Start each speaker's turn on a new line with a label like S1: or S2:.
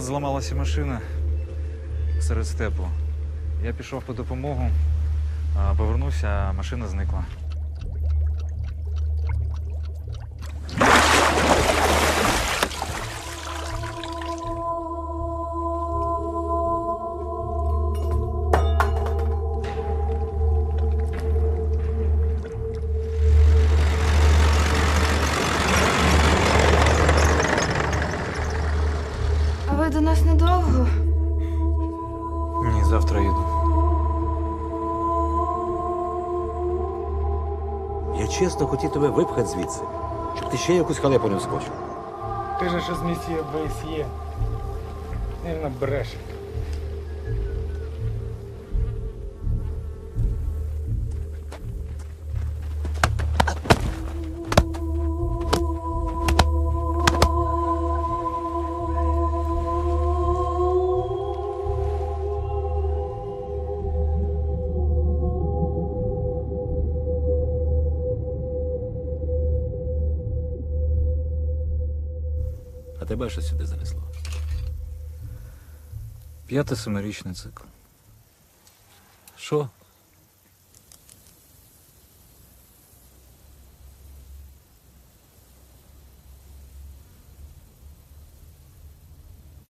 S1: нас зламалася машина серед степу. Я пішов по допомогу, повернувся, а машина зникла.
S2: А ви до нас недовго?
S1: Ні, завтра їду.
S3: Я чесно хотів тебе випхати звідси, щоб ти ще якусь халепу не вскочив.
S4: Ти же ж з місії ОБСЄ. Вірно, бреше.
S3: А тебе що сюди занесло?
S1: 5-7-річний цикл.
S3: Що?